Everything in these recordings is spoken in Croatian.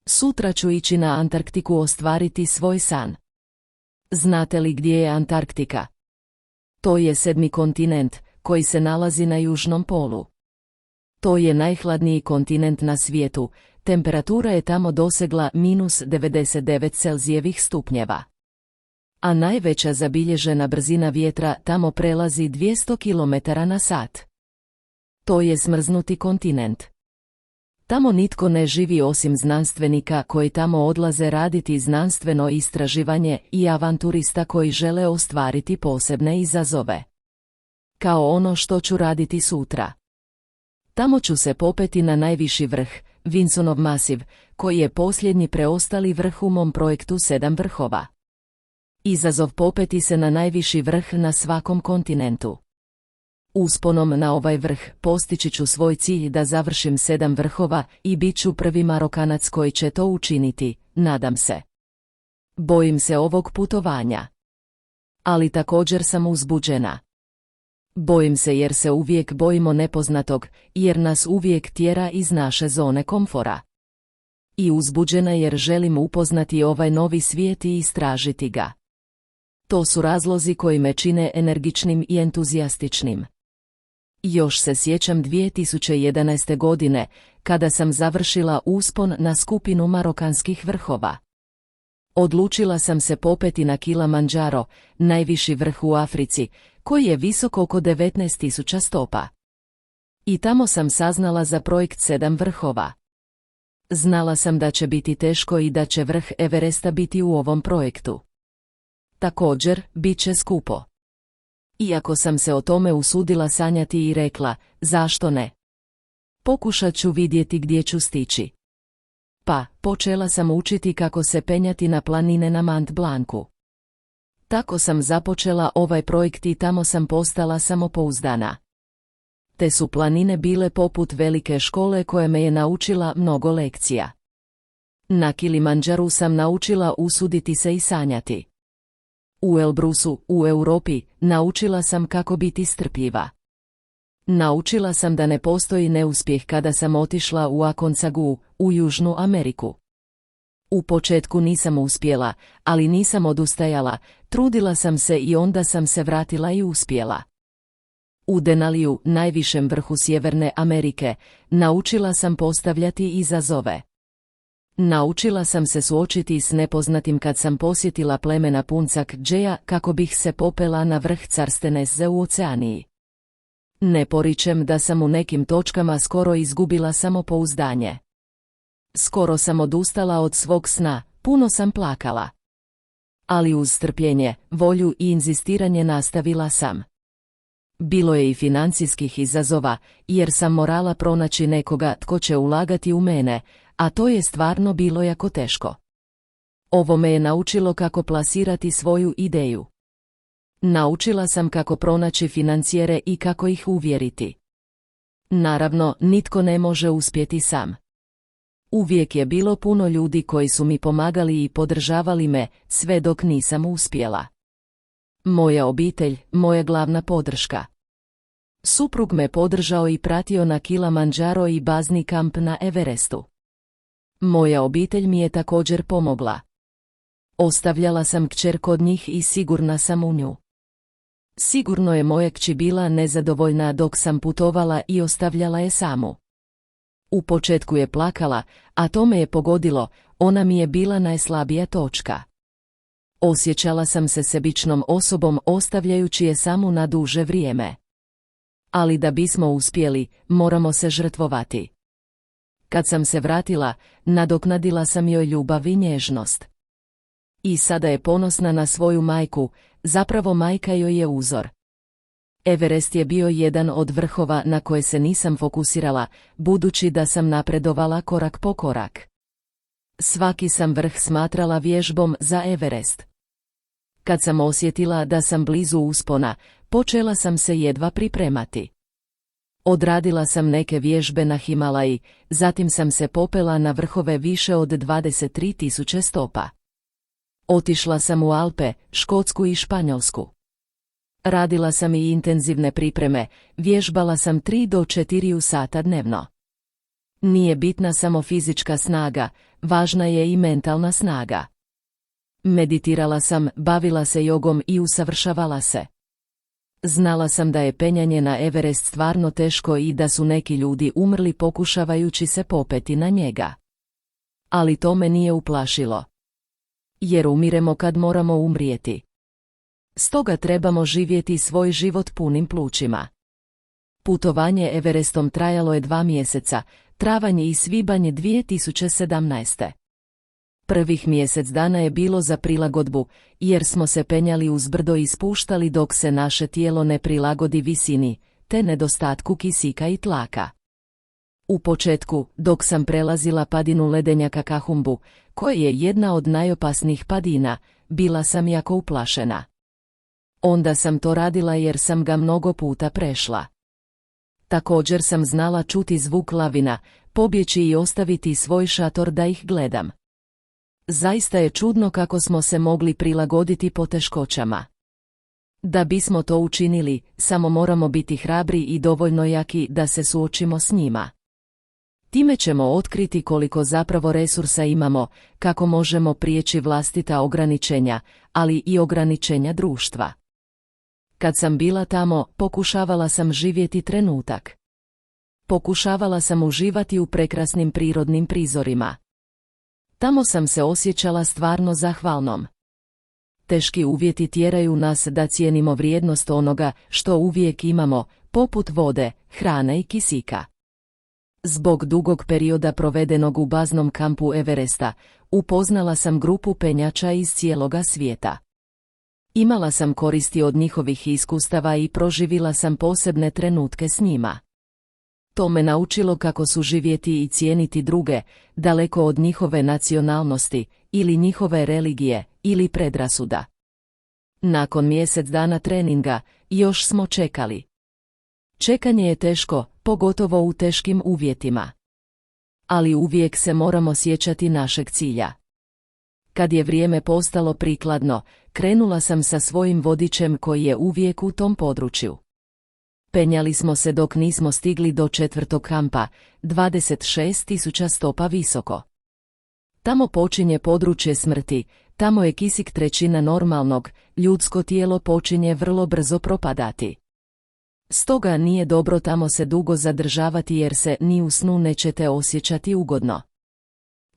Sutra ću ići na Antarktiku ostvariti svoj san. Znate li gdje je Antarktika? To je 7. kontinent, koji se nalazi na južnom polu. To je najhladniji kontinent na svijetu, temperatura je tamo dosegla -99 C. A najveća zabilježena brzina vjetra tamo prelazi 200 km/h. To je smrznuti kontinent. Tamo nitko ne živi osim znanstvenika koji tamo odlaze raditi znanstveno istraživanje i avanturista koji žele ostvariti posebne izazove. Kao ono što ću raditi sutra. Tamo ću se popeti na najviši vrh, Vinsonov masiv, koji je posljednji preostali vrh u mom projektu 7 vrhova. Izazov popeti se na najviši vrh na svakom kontinentu. Usponom na ovaj vrh postići ću svoj cilj da završim 7 vrhova i bit ću prvi Marokanac koji će to učiniti, nadam se. Bojim se ovog putovanja. Ali također sam uzbuđena. Bojim se jer se uvijek bojimo nepoznatog, jer nas uvijek tjera iz naše zone komfora. I uzbuđena jer želim upoznati ovaj novi svijet i istražiti ga. To su razlozi koji me čine energičnim i entuzijastičnim. Još se sjećam 2011. godine, kada sam završila uspon na skupinu marokanskih vrhova. Odlučila sam se popeti na Kilimandžaro, najviši vrh u Africi, koji je visok oko 19.000 stopa. I tamo sam saznala za projekt 7 vrhova. Znala sam da će biti teško i da će vrh Everesta biti u ovom projektu. Također, bit će skupo. Iako sam se o tome usudila sanjati i rekla, zašto ne? Pokušat ću vidjeti gdje ću stići. Pa, počela sam učiti kako se penjati na planine na Mont Blancu. Tako sam započela ovaj projekt i tamo sam postala samopouzdana. Te su planine bile poput velike škole koja me je naučila mnogo lekcija. Na Kilimandžaru sam naučila usuditi se i sanjati. U Elbrusu, u Europi, naučila sam kako biti strpljiva. Naučila sam da ne postoji neuspjeh kada sam otišla u Aconcagua, u Južnu Ameriku. U početku nisam uspjela, ali nisam odustajala, trudila sam se i onda sam se vratila i uspjela. U Denaliju, najvišem vrhu Sjeverne Amerike, naučila sam postavljati izazove. Naučila sam se suočiti s nepoznatim kad sam posjetila plemena Puncak Džeja kako bih se popela na vrh Carstenesse u Oceaniji. Ne poričem da sam u nekim točkama skoro izgubila samopouzdanje. Skoro sam odustala od svog sna, puno sam plakala. Ali uz strpljenje, volju i inzistiranje nastavila sam. Bilo je i financijskih izazova, jer sam morala pronaći nekoga tko će ulagati u mene, a to je stvarno bilo jako teško. Ovo me je naučilo kako plasirati svoju ideju. Naučila sam kako pronaći financijere i kako ih uvjeriti. Naravno, nitko ne može uspjeti sam. Uvijek je bilo puno ljudi koji su mi pomagali i podržavali me, sve dok nisam uspjela. Moja obitelj, moja glavna podrška. Suprug me podržao i pratio na Kilimandžaro i bazni kamp na Everestu. Moja obitelj mi je također pomogla. Ostavljala sam kćer kod njih i sigurna sam u nju. Sigurno je moja kći bila nezadovoljna dok sam putovala i ostavljala je samu. U početku je plakala, a to me je pogodilo, ona mi je bila najslabija točka. Osjećala sam se sebičnom osobom ostavljajući je samu na duže vrijeme. Ali da bismo uspjeli, moramo se žrtvovati. Kad sam se vratila, nadoknadila sam joj ljubav i nježnost. I sada je ponosna na svoju majku, zapravo majka joj je uzor. Everest je bio jedan od vrhova na koje se nisam fokusirala, budući da sam napredovala korak po korak. Svaki sam vrh smatrala vježbom za Everest. Kad sam osjetila da sam blizu uspona, počela sam se jedva pripremati. Odradila sam neke vježbe na Himalaji, zatim sam se popela na vrhove više od 23.000 stopa. Otišla sam u Alpe, Škotsku i Španjolsku. Radila sam i intenzivne pripreme, vježbala sam 3 do 4 sata dnevno. Nije bitna samo fizička snaga, važna je i mentalna snaga. Meditirala sam, bavila se jogom i usavršavala se. Znala sam da je penjanje na Everest stvarno teško i da su neki ljudi umrli pokušavajući se popeti na njega. Ali to me nije uplašilo. Jer umiremo kad moramo umrijeti. Stoga trebamo živjeti svoj život punim plućima. Putovanje Everestom trajalo je 2 mjeseca, travanj i svibanj 2017. Prvih mjesec dana je bilo za prilagodbu, jer smo se penjali uz brdo i spuštali dok se naše tijelo ne prilagodi visini, te nedostatku kisika i tlaka. U početku, dok sam prelazila padinu ledenjaka Kahumbu, koja je jedna od najopasnijih padina, bila sam jako uplašena. Onda sam to radila jer sam ga mnogo puta prešla. Također sam znala čuti zvuk lavina, pobjeći i ostaviti svoj šator da ih gledam. Zaista je čudno kako smo se mogli prilagoditi poteškoćama. Da bismo to učinili, samo moramo biti hrabri i dovoljno jaki da se suočimo s njima. Time ćemo otkriti koliko zapravo resursa imamo, kako možemo prijeći vlastita ograničenja, ali i ograničenja društva. Kad sam bila tamo, pokušavala sam živjeti trenutak. Pokušavala sam uživati u prekrasnim prirodnim prizorima. Tamo sam se osjećala stvarno zahvalnom. Teški uvjeti tjeraju nas da cijenimo vrijednost onoga što uvijek imamo, poput vode, hrane i kisika. Zbog dugog perioda provedenog u baznom kampu Everesta, upoznala sam grupu penjača iz cijeloga svijeta. Imala sam koristi od njihovih iskustava i proživila sam posebne trenutke s njima. To me naučilo kako su živjeti i cijeniti druge, daleko od njihove nacionalnosti, ili njihove religije, ili predrasuda. Nakon mjesec dana treninga, još smo čekali. Čekanje je teško, pogotovo u teškim uvjetima. Ali uvijek se moramo sjećati našeg cilja. Kad je vrijeme postalo prikladno, krenula sam sa svojim vodičem koji je uvijek u tom području. Penjali smo se dok nismo stigli do 4. kampa, 26.000 stopa visoko. Tamo počinje područje smrti, tamo je kisik 1/3 normalnog, ljudsko tijelo počinje vrlo brzo propadati. Stoga nije dobro tamo se dugo zadržavati jer se ni u snu nećete osjećati ugodno.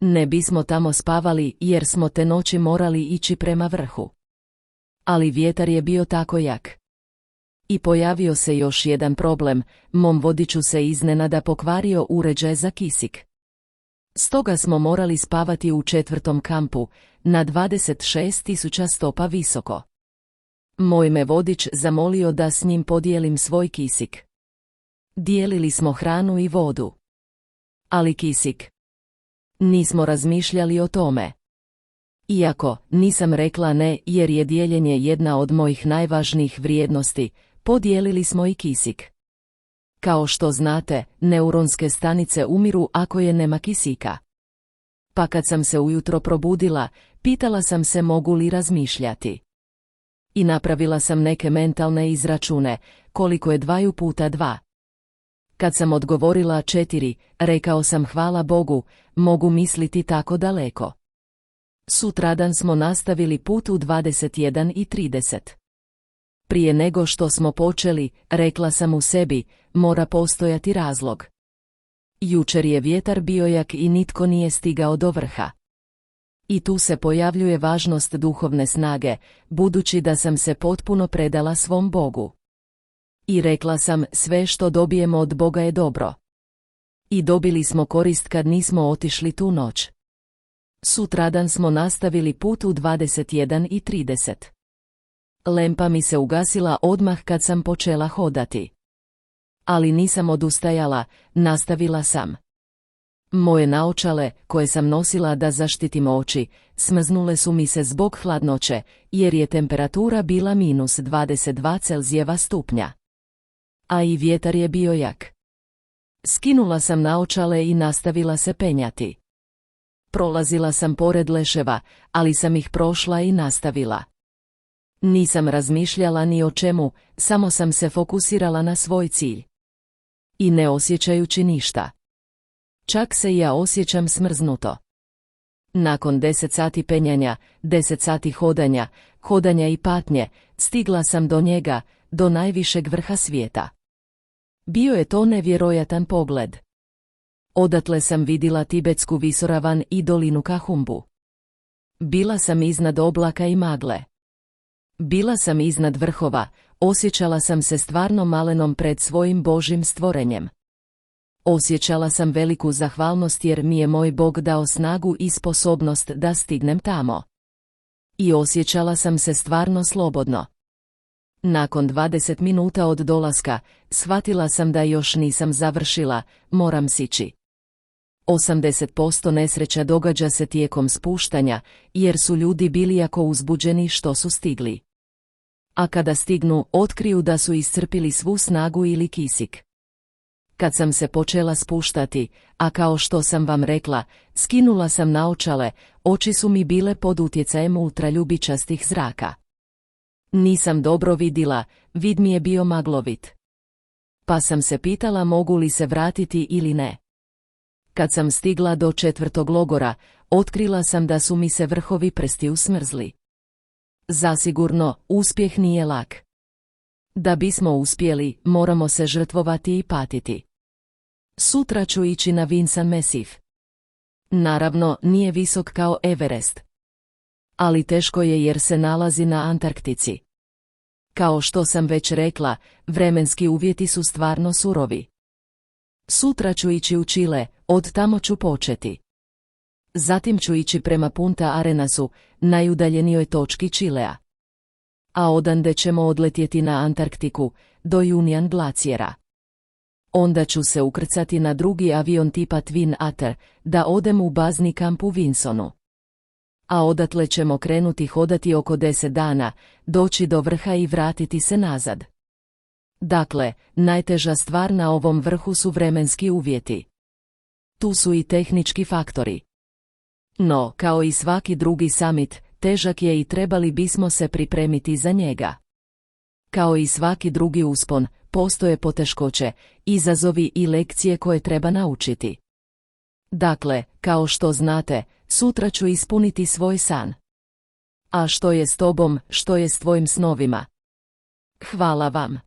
Ne bismo tamo spavali jer smo te noći morali ići prema vrhu. Ali vjetar je bio tako jak. I pojavio se još jedan problem, mom vodiču se iznenada pokvario uređaj za kisik. Stoga smo morali spavati u 4. kampu, na 26.000 stopa visoko. Moj me vodič zamolio da s njim podijelim svoj kisik. Dijelili smo hranu i vodu. Ali kisik. Nismo razmišljali o tome. Iako, nisam rekla ne jer je dijeljenje jedna od mojih najvažnijih vrijednosti, podijelili smo i kisik. Kao što znate, neuronske stanice umiru ako je nema kisika. Pa kad sam se ujutro probudila, pitala sam se mogu li razmišljati. I napravila sam neke mentalne izračune, koliko je 2 puta 2. Kad sam odgovorila 4, rekao sam hvala Bogu, mogu misliti tako daleko. Sutradan smo nastavili put u 21:30. Prije nego što smo počeli, rekla sam u sebi, mora postojati razlog. Jučer je vjetar bio jak i nitko nije stigao do vrha. I tu se pojavljuje važnost duhovne snage, budući da sam se potpuno predala svom Bogu. I rekla sam, sve što dobijemo od Boga je dobro. I dobili smo korist kad nismo otišli tu noć. Sutradan smo nastavili put u 21:30. Lempa mi se ugasila odmah kad sam počela hodati. Ali nisam odustajala, nastavila sam. Moje naočale, koje sam nosila da zaštitim oči, smrznule su mi se zbog hladnoće, jer je temperatura bila -22 Celzijeva stupnja. A i vjetar je bio jak. Skinula sam naočale i nastavila se penjati. Prolazila sam pored leševa, ali sam ih prošla i nastavila. Nisam razmišljala ni o čemu, samo sam se fokusirala na svoj cilj. I ne osjećajući ništa. Čak se i ja osjećam smrznuto. Nakon 10 sati penjanja, 10 sati hodanja i patnje, stigla sam do njega, do najvišeg vrha svijeta. Bio je to nevjerojatan pogled. Odatle sam vidjela tibetsku visoravan i dolinu Kahumbu. Bila sam iznad oblaka i magle. Bila sam iznad vrhova, osjećala sam se stvarno malenom pred svojim Božjim stvorenjem. Osjećala sam veliku zahvalnost jer mi je moj Bog dao snagu i sposobnost da stignem tamo. I osjećala sam se stvarno slobodno. Nakon 20 minuta od dolaska, shvatila sam da još nisam završila, moram sići. 80% nesreća događa se tijekom spuštanja, jer su ljudi bili jako uzbuđeni što su stigli. A kada stignu, otkriju da su iscrpili svu snagu ili kisik. Kad sam se počela spuštati, a kao što sam vam rekla, skinula sam naočale, oči su mi bile pod utjecajem ultraljubičastih zraka. Nisam dobro vidjela, vid mi je bio maglovit. Pa sam se pitala mogu li se vratiti ili ne. Kad sam stigla do 4. logora, otkrila sam da su mi se vrhovi prstiju smrzli. Zasigurno, uspjeh nije lak. Da bismo uspjeli, moramo se žrtvovati i patiti. Sutra ću ići na Vinsan Massif. Naravno, nije visok kao Everest. Ali teško je jer se nalazi na Antarktici. Kao što sam već rekla, vremenski uvjeti su stvarno surovi. Sutra ću ići u Čile, od tamo ću početi. Zatim ću ići prema Punta Arenasu, najudaljenijoj točki Čilea. A odande ćemo odletjeti na Antarktiku, do Union glacijera. Onda ću se ukrcati na drugi avion tipa Twin Otter, da odem u bazni kamp u Vinsonu. A odatle ćemo krenuti hodati oko 10 dana, doći do vrha i vratiti se nazad. Dakle, najteža stvar na ovom vrhu su vremenski uvjeti. Tu su i tehnički faktori. No, kao i svaki drugi summit, težak je i trebali bismo se pripremiti za njega. Kao i svaki drugi uspon, postoje poteškoće, izazovi i lekcije koje treba naučiti. Dakle, kao što znate, sutra ću ispuniti svoj san. A što je s tobom, što je s tvojim snovima? Hvala vam.